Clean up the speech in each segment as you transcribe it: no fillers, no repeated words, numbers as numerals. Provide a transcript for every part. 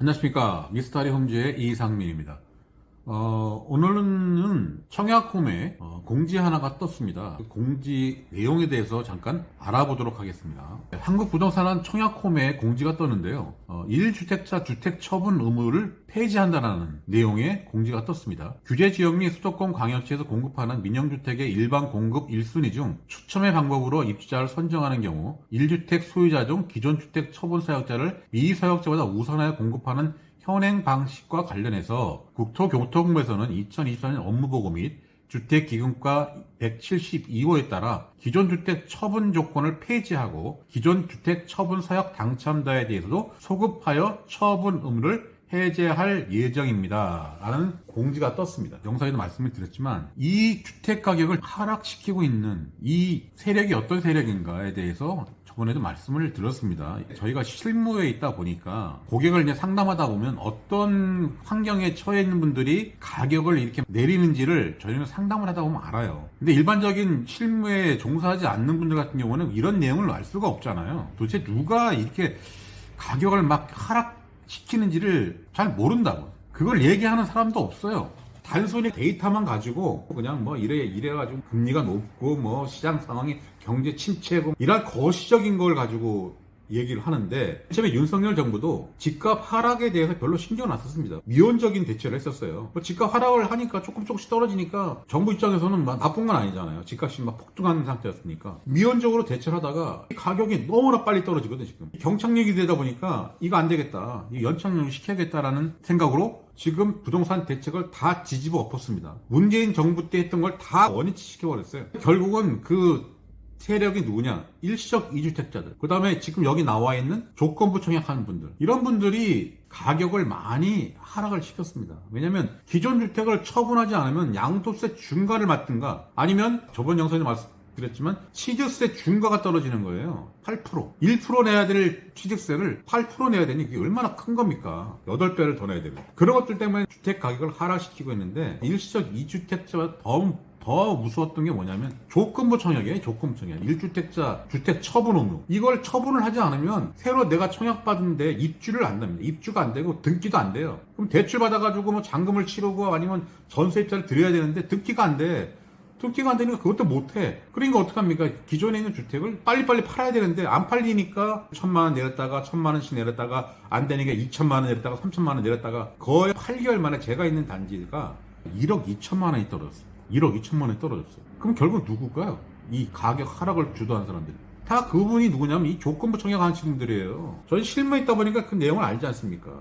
안녕하십니까. 미스터리 홈즈의 이상민입니다. 오늘은 청약홈에 공지 하나가 떴습니다. 그 공지 내용에 대해서 잠깐 알아보도록 하겠습니다. 한국부동산은 청약홈에 공지가 떴는데요. 1주택자 주택 처분 의무를 폐지한다는 내용의 공지가 떴습니다. 규제지역 및 수도권 광역시에서 공급하는 민영주택의 일반 공급 1순위 중 추첨의 방법으로 입주자를 선정하는 경우 1주택 소유자 중 기존 주택 처분 사역자를 미사역자보다 우선하여 공급하는 현행 방식과 관련해서 국토교통부에서는 2024년 업무보고 및 주택기금과 172호에 따라 기존 주택 처분 조건을 폐지하고 기존 주택 처분 사역 당첨자에 대해서도 소급하여 처분 의무를 해제할 예정입니다. 라는 공지가 떴습니다. 영상에도 말씀을 드렸지만 이 주택 가격을 하락시키고 있는 이 세력이 어떤 세력인가에 대해서 저번에도 말씀을 드렸습니다. 저희가 실무에 있다 보니까 고객을 이제 상담하다 보면 어떤 환경에 처해 있는 분들이 가격을 이렇게 내리는지를 저희는 상담을 하다 보면 알아요. 근데 일반적인 실무에 종사하지 않는 분들 같은 경우는 이런 내용을 알 수가 없잖아요. 도대체 누가 이렇게 가격을 막 하락시키는지를 잘 모른다고. 그걸 얘기하는 사람도 없어요. 단순히 데이터만 가지고 그냥 뭐 이래가지고 금리가 높고 뭐 시장 상황이 경제 침체고 이런 거시적인 걸 가지고 얘기를 하는데 처음에 윤석열 정부도 집값 하락에 대해서 별로 신경을 안 썼습니다. 미온적인 대처를 했었어요. 집값 하락을 하니까 조금씩 떨어지니까 정부 입장에서는 막 나쁜 건 아니잖아요. 집값이 막 폭등하는 상태였으니까. 미온적으로 대처를 하다가 가격이 너무나 빨리 떨어지거든 지금. 경착륙이 되다 보니까 이거 안 되겠다. 연착륙을 시켜야겠다라는 생각으로 지금 부동산 대책을 다 뒤집어 엎었습니다. 문재인 정부 때 했던 걸 다 원위치 시켜버렸어요. 결국은 그 세력이 누구냐? 일시적 2주택자들. 그 다음에 지금 여기 나와 있는 조건부 청약하는 분들. 이런 분들이 가격을 많이 하락을 시켰습니다. 왜냐면 기존 주택을 처분하지 않으면 양도세 중과를 받든가 아니면 저번 영상에 말씀드렸지만 취득세 중과가 떨어지는 거예요. 8%. 1% 내야 될 취득세를 8% 내야 되니 이게 얼마나 큰 겁니까? 8배를 더 내야 되고. 그런 것들 때문에 주택 가격을 하락시키고 있는데 일시적 2주택자와 더 무서웠던 게 뭐냐면 조건부 청약이에요. 조건부 청약. 1주택자 주택 처분 의무. 이걸 처분을 하지 않으면 새로 내가 청약받은데 입주를 안 됩니다. 입주가 안 되고 등기도 안 돼요. 그럼 대출 받아가지고 뭐 잔금을 치르고 아니면 전세입자를 드려야 되는데 등기가 안 돼. 등기가 안 되니까 그것도 못 해. 그러니까 어떡합니까? 기존에 있는 주택을 빨리빨리 팔아야 되는데 안 팔리니까 1,000만 원 내렸다가 1,000만 원씩 내렸다가 안 되니까 2,000만 원 내렸다가 3,000만 원 내렸다가 거의 8개월 만에 제가 있는 단지가 1억 2천만 원이 떨어졌어요. 1억 2천만 원이 떨어졌어요. 그럼 결국 누굴까요? 이 가격 하락을 주도한 사람들이. 다 그분이 누구냐면 이 조건부 청약하시는 분들이에요. 저희 실무에 있다 보니까 그 내용을 알지 않습니까?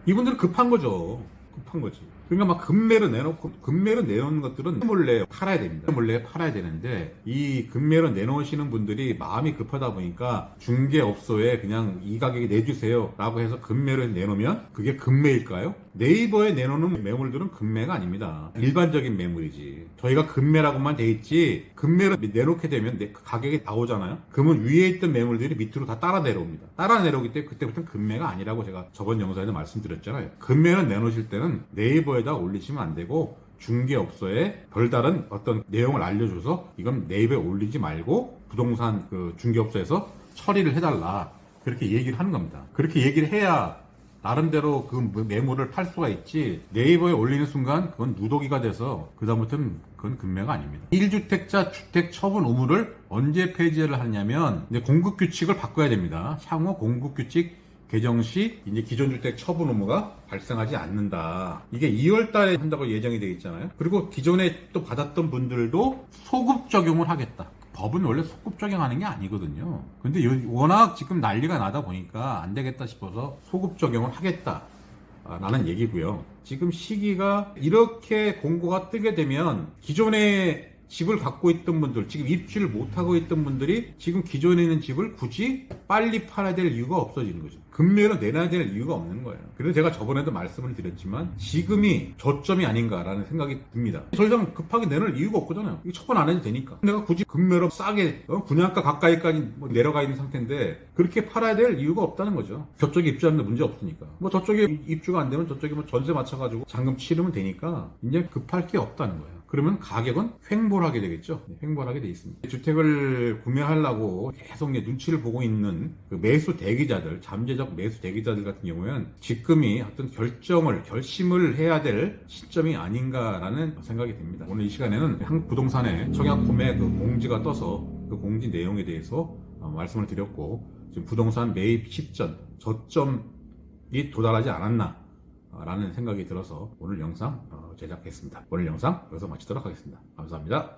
이분들은 급한 거죠. 급한 거지. 그러니까 막 금매로 내놓고, 금매로 내놓는 것들은 몰래 팔아야 됩니다. 몰래 팔아야 되는데, 이 금매로 내놓으시는 분들이 마음이 급하다 보니까 중개업소에 그냥 이 가격에 내주세요 라고 해서 금매로 내놓으면 그게 금매일까요? 네이버에 내놓는 매물들은 금매가 아닙니다. 일반적인 매물이지. 저희가 금매라고만 돼 있지, 금매로 내놓게 되면 가격이 나오잖아요? 그러면 위에 있던 매물들이 밑으로 다 따라 내려옵니다. 따라 내려오기 때문에 그때부터는 금매가 아니라고 제가 저번 영상에도 말씀드렸잖아요. 금매로 내놓으실 때는 네이버에다 올리시면 안 되고 중개업소에 별다른 어떤 내용을 알려줘서 이건 네이버에 올리지 말고 부동산 그 중개업소에서 처리를 해달라. 그렇게 얘기를 하는 겁니다. 그렇게 얘기를 해야 나름대로 그 매물을 팔 수가 있지 네이버에 올리는 순간 그건 누더기가 돼서 그다음부터는 그건 금매가 아닙니다. 1주택자 주택 처분 의무를 언제 폐지를 하냐면 이제 공급규칙을 바꿔야 됩니다. 향후 공급규칙 개정 시 이제 기존 주택 처분 의무가 발생하지 않는다. 이게 2월 달에 한다고 예정이 되어 있잖아요. 그리고 기존에 또 받았던 분들도 소급 적용을 하겠다. 법은 원래 소급 적용하는 게 아니거든요. 근데 워낙 지금 난리가 나다 보니까 안 되겠다 싶어서 소급 적용을 하겠다 라는 얘기고요. 지금 시기가 이렇게 공고가 뜨게 되면 기존에 집을 갖고 있던 분들, 지금 입주를 못하고 있던 분들이 지금 기존에 있는 집을 굳이 빨리 팔아야 될 이유가 없어지는 거죠. 금매로 내놔야 될 이유가 없는 거예요. 그래서 제가 저번에도 말씀을 드렸지만 지금이 저점이 아닌가라는 생각이 듭니다. 더 이상 급하게 내놓을 이유가 없거든요. 이거 처분 안 해도 되니까. 내가 굳이 금매로 싸게 분양가 가까이까지 내려가 있는 상태인데 그렇게 팔아야 될 이유가 없다는 거죠. 저쪽에 입주하는데 문제 없으니까. 뭐 저쪽에 입주가 안 되면 저쪽에 뭐 전세 맞춰가지고 잔금 치르면 되니까 이제 급할 게 없다는 거예요. 그러면 가격은 횡보하게 되겠죠. 횡보하게 돼 있습니다. 주택을 구매하려고 계속 눈치를 보고 있는 그 매수 대기자들, 잠재적 매수 대기자들 같은 경우에는 지금이 어떤 결심을 해야 될 시점이 아닌가라는 생각이 듭니다. 오늘 이 시간에는 한국 부동산의 청약홈에 그 공지가 떠서 그 공지 내용에 대해서 말씀을 드렸고, 지금 부동산 매입 시점, 저점이 도달하지 않았나 라는 생각이 들어서 오늘 영상 제작했습니다. 오늘 영상 여기서 마치도록 하겠습니다. 감사합니다.